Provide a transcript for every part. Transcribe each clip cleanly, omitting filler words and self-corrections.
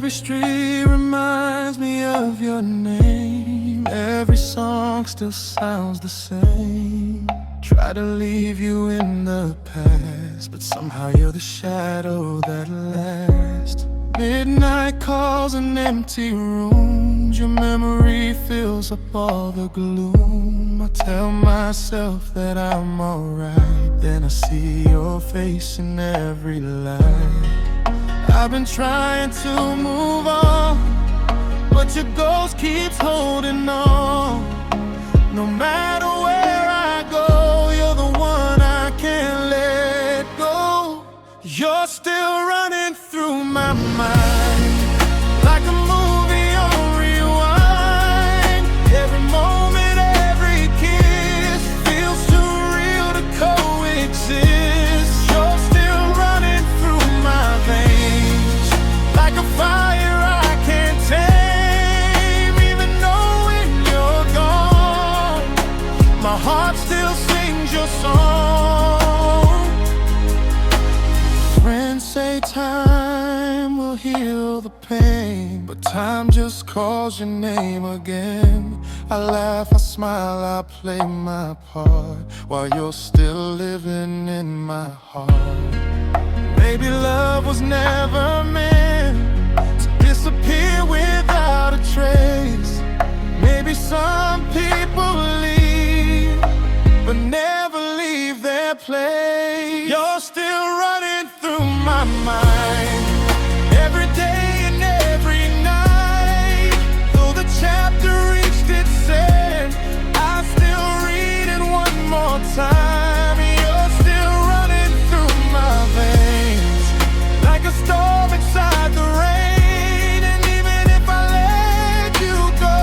Every street reminds me of your name. Every song still sounds the same. Try to leave you in the past, but somehow you're the shadow that lasts. Midnight calls and empty rooms. Your memory fills up all the gloom. I tell myself that I'm alright, then I see your face in every light. I've been trying to move on, but your ghost keeps holding on. No matter where I go, you're the one I can't let go. You're still running through my mind, like a movie on rewind. Every moment, every kiss feels too real to coexist. You're still running through my veins, like a fire I can't tame. Even knowing you're gone, my heart still sings your song. Friends say time will heal the pain, but time just calls your name again. I laugh, I smile, I play my part, while you're still living in my heart. Maybe love was never meant to disappear without a trace. Maybe some people leave, but never leave their place. You're still running through my mind, every day and every night. Though the chapter reached its end, I still read it one more time. You're still running through my veins, like a storm inside the rain. And even if I let you go,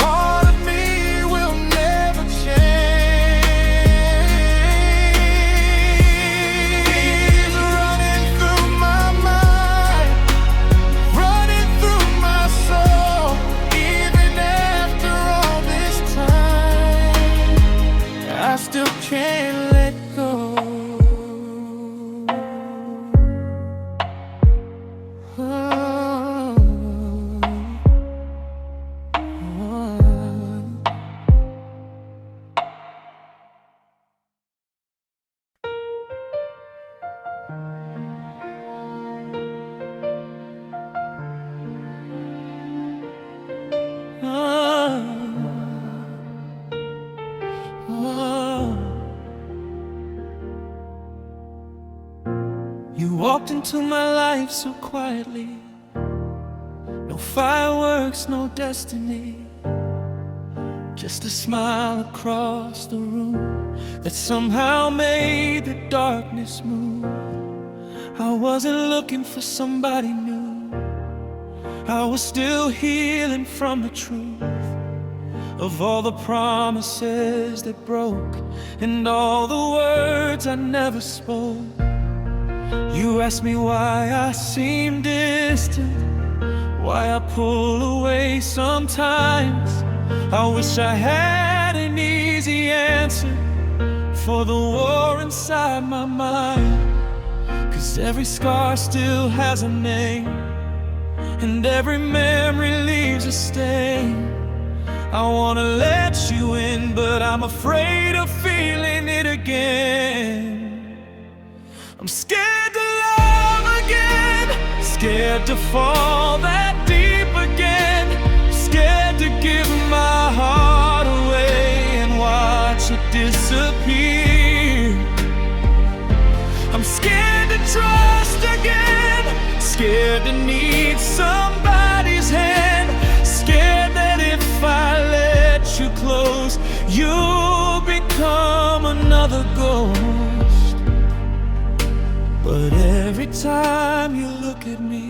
part of me will never change. Running through my mind, running through my soul. Even after all this time, I still can't let go. You walked into my life so quietly, no fireworks, no destiny, just a smile across the room that somehow made the darkness move. I wasn't looking for somebody new, I was still healing from the truth of all the promises that broke and all the words I never spoke. You ask me why I seem distant, why I pull away sometimes. I wish I had an easy answer for the war inside my mind. 'Cause every scar still has a name, and every memory leaves a stain. I wanna let you in, but I'm afraid of feeling it again. I'm scared to love again, scared to fall that deep again, scared to give my heart away and watch it disappear. I'm scared to trust again, scared to need somebody's hand, scared that if I let you close, you'll become another ghost. But every time you look at me,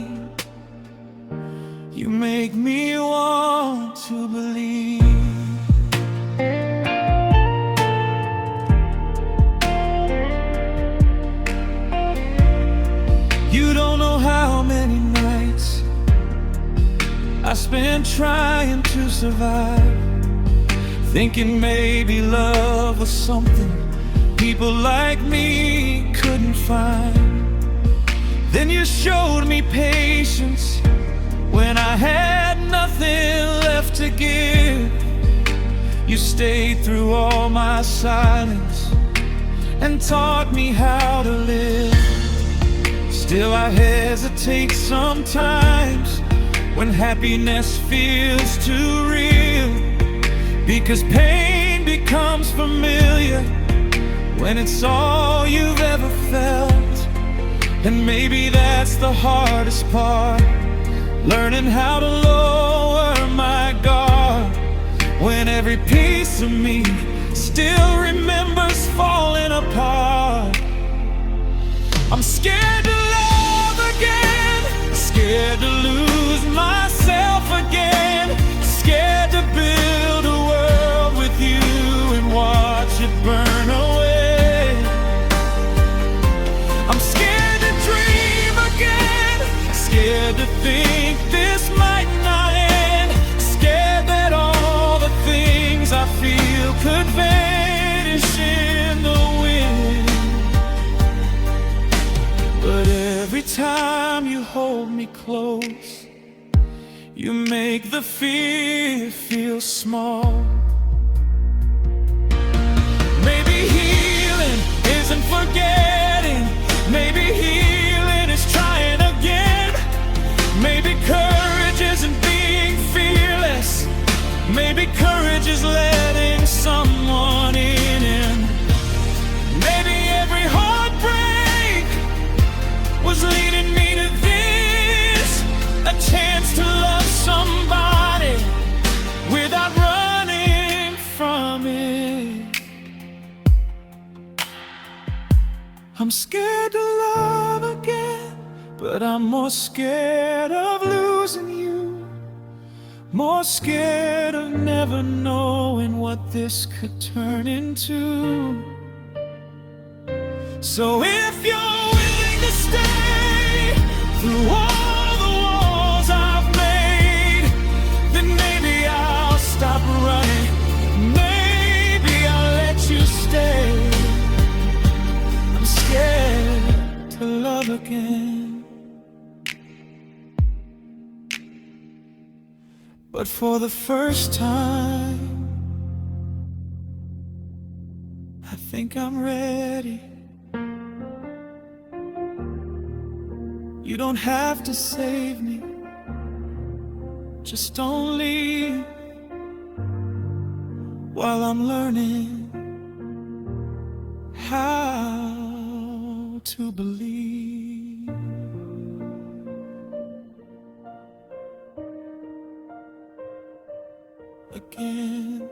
you make me want to believe. You don't know how many nights I spent trying to survive, thinking maybe love was something people like me couldn't find. Then you showed me patience to give. You stayed through all my silence and taught me how to live. Still I hesitate sometimes when happiness feels too real, because pain becomes familiar when it's all you've ever felt. And maybe that's the hardest part, learning how to lower my guard when every piece of me still remembers falling apart. I'm scared to love again, scared to lose myself again, scared to build a world with you and watch it burn away. I'm scared to dream again, scared to think this might not end, scared that all the things I feel could vanish in the wind. But every time you hold me close, you make the fear feel small. Maybe healing isn't forgetting, maybe healing is trying again. Maybe courage isn't being fearless, maybe courage is letting someone in. And maybe every heartbreak was leading me to this, a chance to love somebody without running from it. I'm scared to love again, but I'm more scared of losing you, more scared of never knowing what this could turn into. So if you're willing to stay through all the walls I've made, then maybe I'll stop running, maybe I'll let you stay. I'm scared to love again, but for the first time I think I'm ready. You don't have to save me, just don't leave while I'm learning how to believe. Again.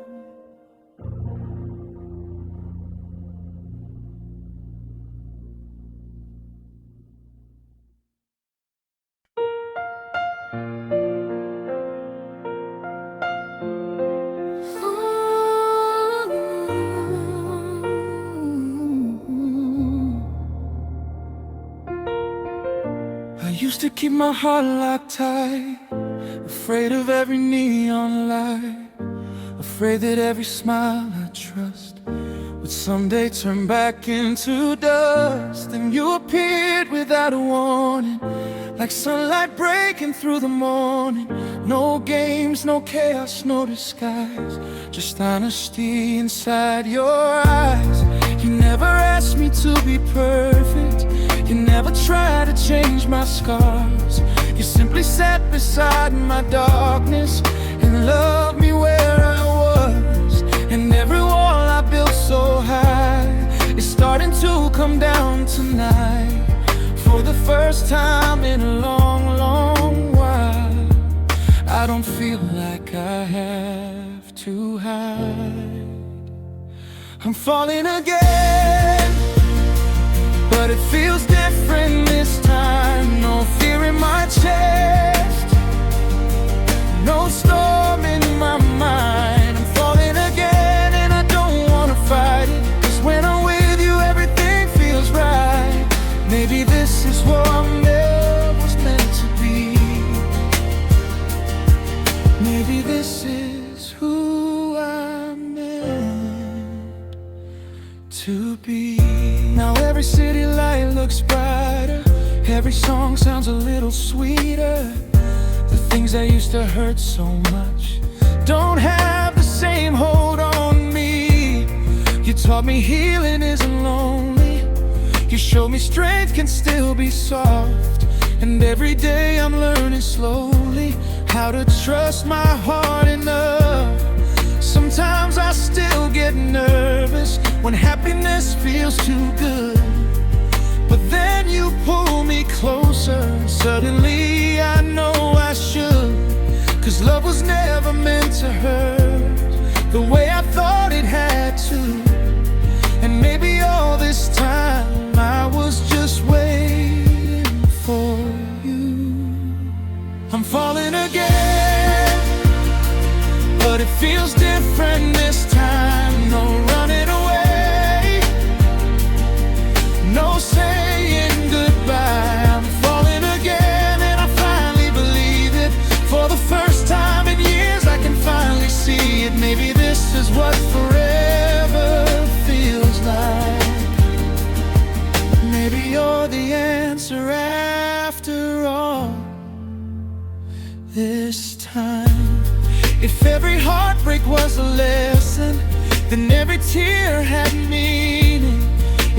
I used to keep my heart locked tight, afraid of every neon light, afraid that every smile I trust would someday turn back into dust. And you appeared without a warning, like sunlight breaking through the morning. No games, no chaos, no disguise, just honesty inside your eyes. You never asked me to be perfect, you never tried to change my scars. You simply sat beside my darkness and loved me where I was. And every wall I built so high is starting to come down tonight. For the first time in a long, long while, I don't feel like I have to hide. I'm falling again, but it feels different this time. No fear in my chest, no storm in my mind. I'm falling again and I don't wanna fight it, 'cause when I'm with you everything feels right. Maybe this is what love was meant to be. Maybe this is who I'm meant to be. Now every city light looks brighter, every song sounds a little sweeter. The things that used to hurt so much don't have the same hold on me. You taught me healing isn't lonely. You showed me strength can still be soft. And every day I'm learning slowly how to trust my heart enough. Sometimes I still get nervous when happiness feels too good, but then you pull me closer. Suddenly I know I should, 'cause love was never meant to hurt the way I thought it had to. And maybe all this time I was just waiting for you. I'm falling again, but it feels different this time. No running away, no saying goodbye. I'm falling again, and I finally believe it. For the first time in years I can finally see it. Maybe this is what forever feels like. Maybe you're the answer after all this time. If every heartbreak was a lesson, then every tear had meaning.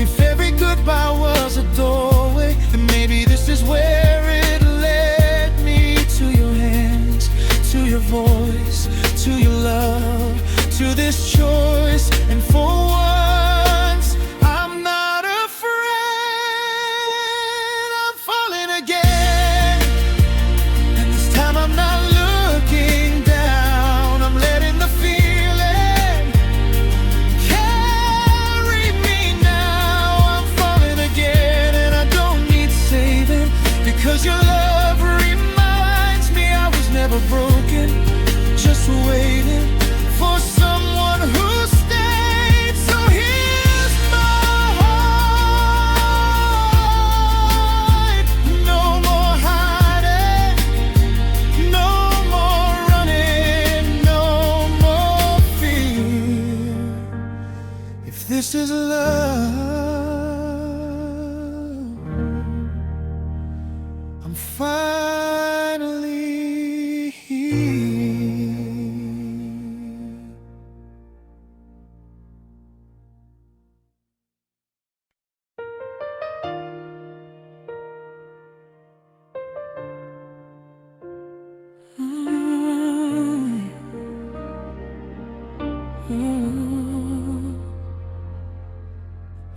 If every goodbye was a doorway, then maybe this is where it led me. To your hands, to your voice, to your love, to this choice. And for once, I'm not afraid. I'm falling again, and this time I'm not looking down. I'm letting the feeling carry me now. I'm falling again, and I don't need saving, because your love reminds me I was never broken, just waiting for someone who stayed. So here's my heart. No more hiding, no more running, no more fear. If this is love, I'm finally here.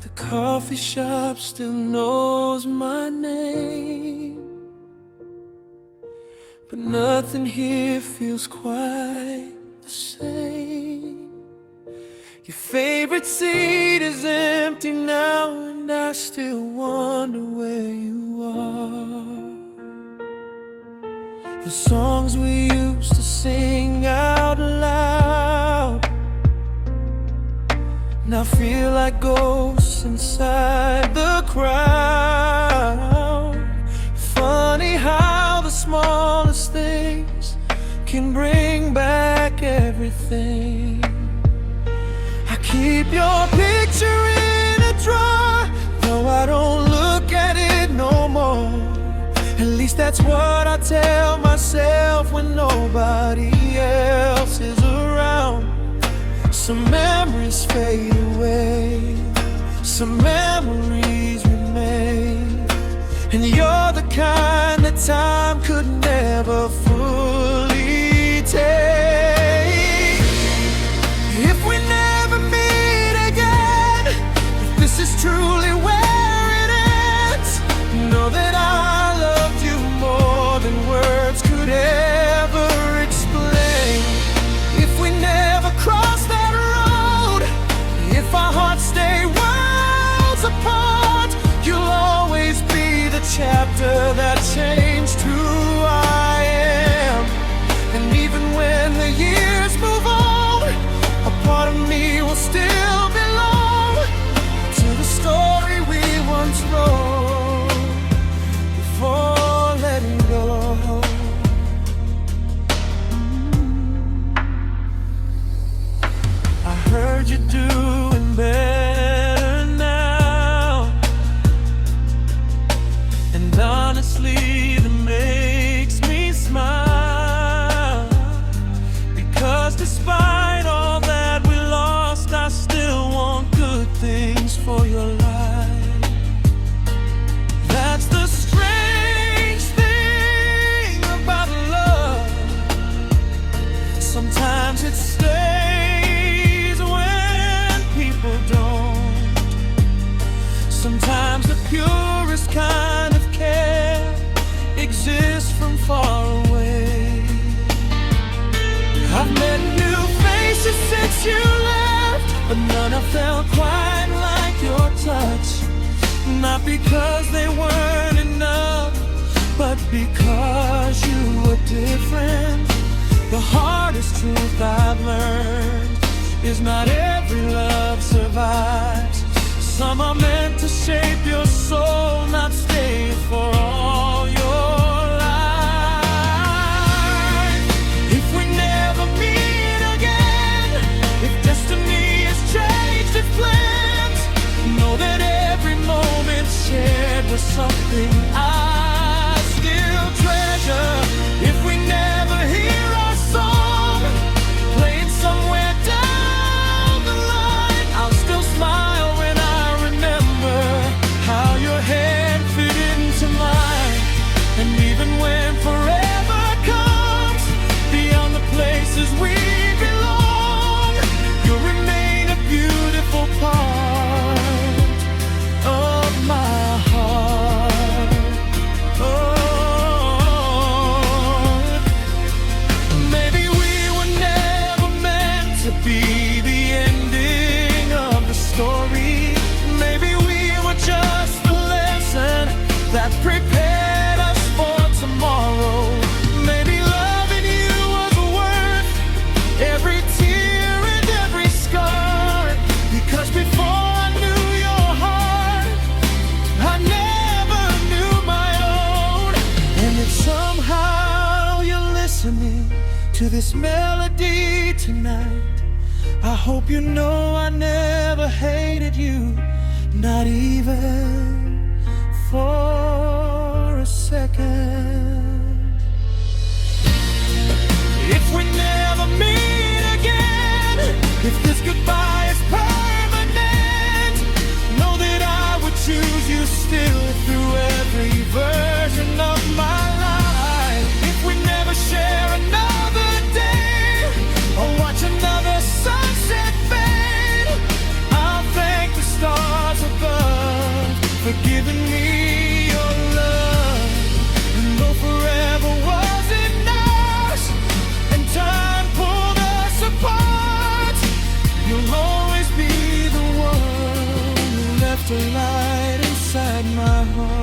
The coffee shop still knows my name, but nothing here feels quite the same. Your favorite seat is empty now, and I still wonder where you are. The songs we used to sing out loud now feel like ghosts inside the crowd. Funny how the smallest things can bring back everything. I keep your picture in a drawer, though I don't look at it no more. At least that's what I tell myself when nobody else is around. Some memories fade away, some memories remain, and you're the kind that time could never fully take. If we never meet again, if this is truly where it ends, know that I loved you more than words could ever explain. If we never cross that road, if our hearts stay worlds apart, you'll always be the chapter that changed who I am. you left, but none have felt quite like your touch. Not because they weren't enough, but because you were different. The hardest truth I've learned is not every love survives. Some are meant to shape your soul, not stay for all your life. If we never meet again, if destiny has changed its plans, know that every moment shared was something I still treasure. If we never hear our song playing somewhere down the line, I'll still smile when I remember how your hand fit into mine. And even when forever comes beyond the places we belong, you'll remain a beautiful part of my heart. Oh, maybe we were never meant to be the ending of the story. Maybe we were just the lesson that prepared us for tomorrow. Maybe loving you was worth every tear and every scar, because before I knew your heart, I never knew my own. And if somehow you're listening to this melody tonight, I hope you know I never hated you, not even for a second. If we never meet again, if this goodbye is permanent, know that I would choose you still through every version of my life. If we never share another day or watch another sunset fade, I'll thank the stars above for giving me your love. And though forever wasn't ours and time pulled us apart, you'll always be the one who left a light inside my heart.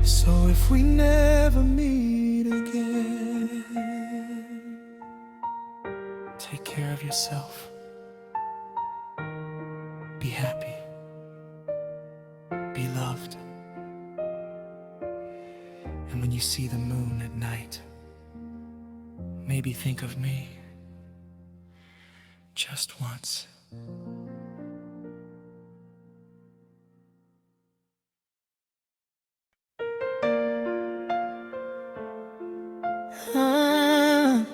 So if we never meet again, take care of yourself. Be happy. Be loved. And when you see the moon at night, maybe think of me just once. Ah,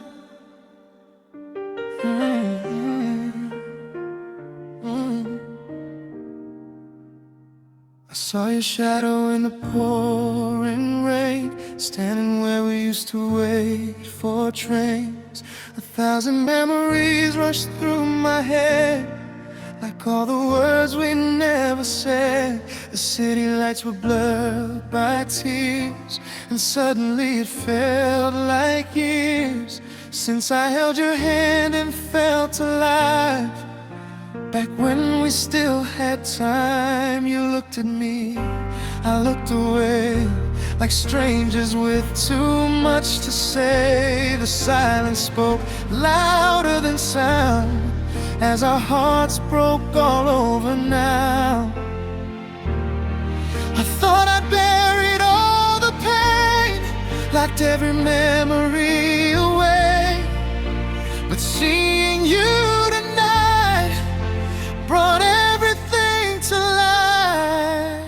I saw your shadow in the pouring rain, standing where we used to wait for trains. 1,000 memories rushed through my head, like all the words we never said. The city lights were blurred by tears, and suddenly it felt like years since I held your hand and felt alive. Back when we still had time, you looked at me, I looked away, like strangers with too much to say. The silence spoke louder than sound, as our hearts broke all over now. I thought I'd buried all the pain, locked every memory away, but seeing you tonight brought everything to life.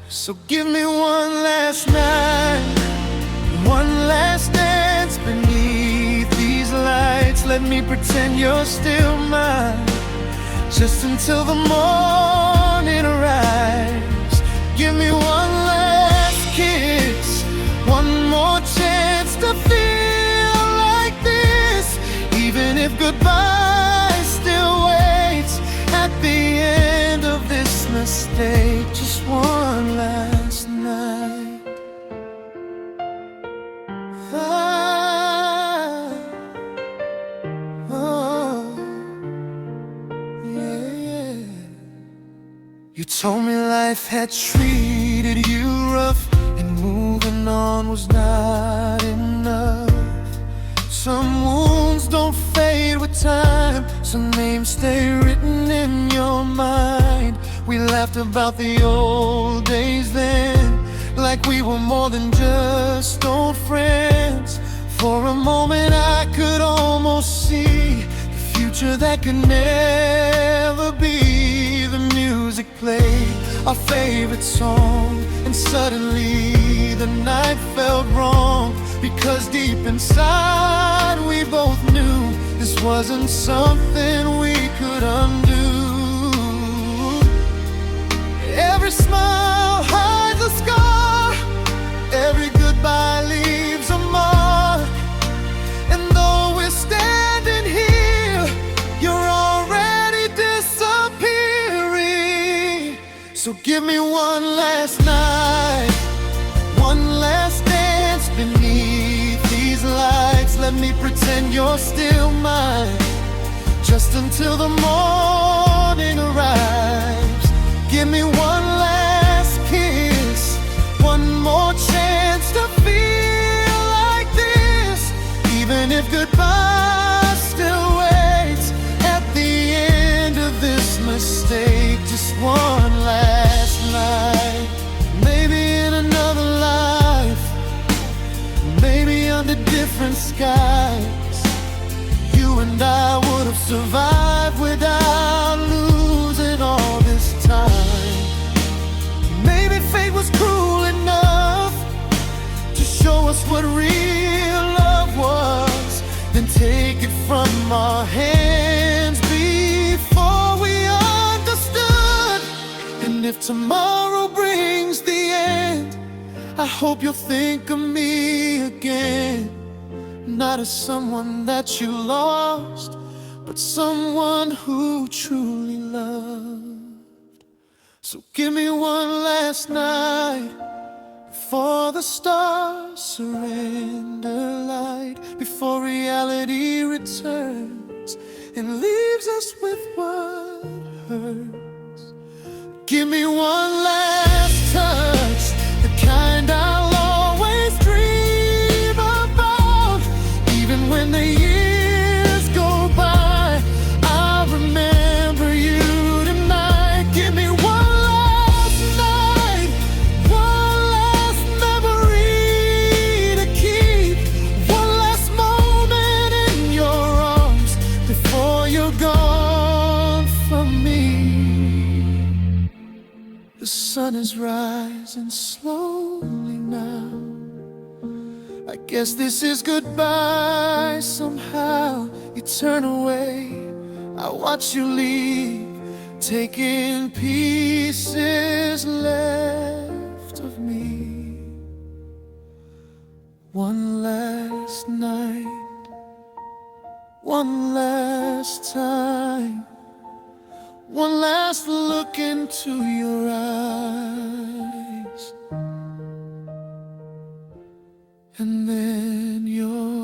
So give me one last night, one last dance beneath these lights. Let me pretend you're still mine, just until the morning arrives. Give me one last kiss, one more chance to feel like this, even if goodbye still waits at the end of this mistake. Just one last night. told me life had treated you rough, and moving on was not enough. Some wounds don't fade with time, some names stay written in your mind. We laughed about the old days then, like we were more than just old friends. For a moment I could almost see the future that could never be. The music played our favorite song, and suddenly the night felt wrong, because deep inside we both knew this wasn't something we could undo. Every smile hides a scar, every goodbye leaves a mark. And though we're standing here, you're already disappearing. So give me one last night, one last dance beneath these lights. Let me pretend you're still mine, just until the morning arrives. Give me one last kiss, one more chance to feel like this, even if goodbye still waits at the end of this mistake. Just one last night, maybe in another life, maybe under different skies. You and I would have survived without losing all this time. Maybe fate was cruel enough to show us what real love was, then take it from our hands before we understood. And if tomorrow brings the end, I hope you'll think of me again, not as someone that you lost, but someone who truly loved. So give me one last night before the stars surrender light, before reality returns and leaves us with what hurts. Give me one last touch, the kind I'll always dream about. Even when the years go by, I'll remember you tonight. Give me one last night, one last memory to keep, one last moment in your arms before you're gone from me. The sun is rising slowly now. I guess this is goodbye somehow. You turn away, I watch you leave, taking pieces left of me. One last night, one last time, one last look into your eyes, and then you're